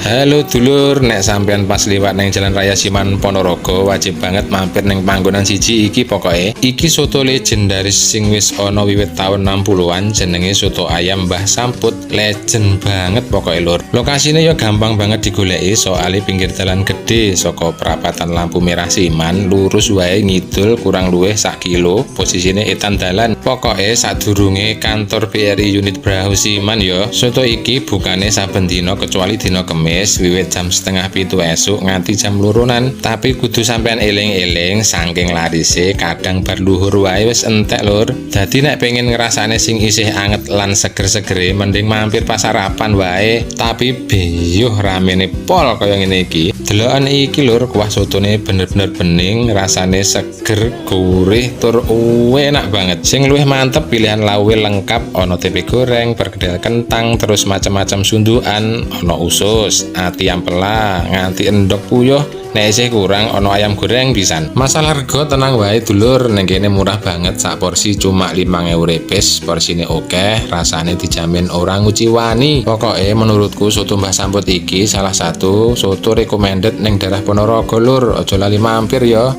Halo dulur, nek sampean pas liwat neng Jalan Raya Siman Ponorogo wajib banget mampir neng panggonan siji iki pokoke. Iki soto legendaris sing wis ana wiwit tahun 60-an jenenge soto ayam Mbah Samput. Legend banget pokoke lur. Lokasine ya gampang banget digoleki soalnya pinggir dalan gede saka perapatan lampu merah Siman lurus wae ngidul kurang luwih sak kilo. Posisine etan dalan. Pokoke sadurunge kantor BRI unit Brahu Siman ya. Soto iki bukane saben dina kecuali dina Kemis wiwit jam 6:30 esuk nganti jam 2-an. Tapi kudu sampean eling-eling saking larise kadang bar luhur wae wis entek lur. Dadi nek pengen ngrasane sing isih anget lan seger-segere mending mampir pas sarapan wae. Tapi beyuh ramene pol kaya ngene iki. Delokan iki lur kuah sotone bener-bener bening, rasane seger, gurih tur enak banget. Sing luwih mantep pilihan lawe lengkap ana tempe goreng, perkedel kentang, terus macam-macam sundukan, ana usus, ati ampela, nganti endok puyuh. Nek isih kurang ana ayam goreng pisan. Masalah rego tenang wae dulur, ning kene murah banget sak porsi cuma 5.000 repes. Porsine oke, rasane dijamin ora nguciwani. Pokoke menurutku soto Mbah Samput iki salah satu soto recommended ning daerah Ponorogo lur. Aja lali mampir ya.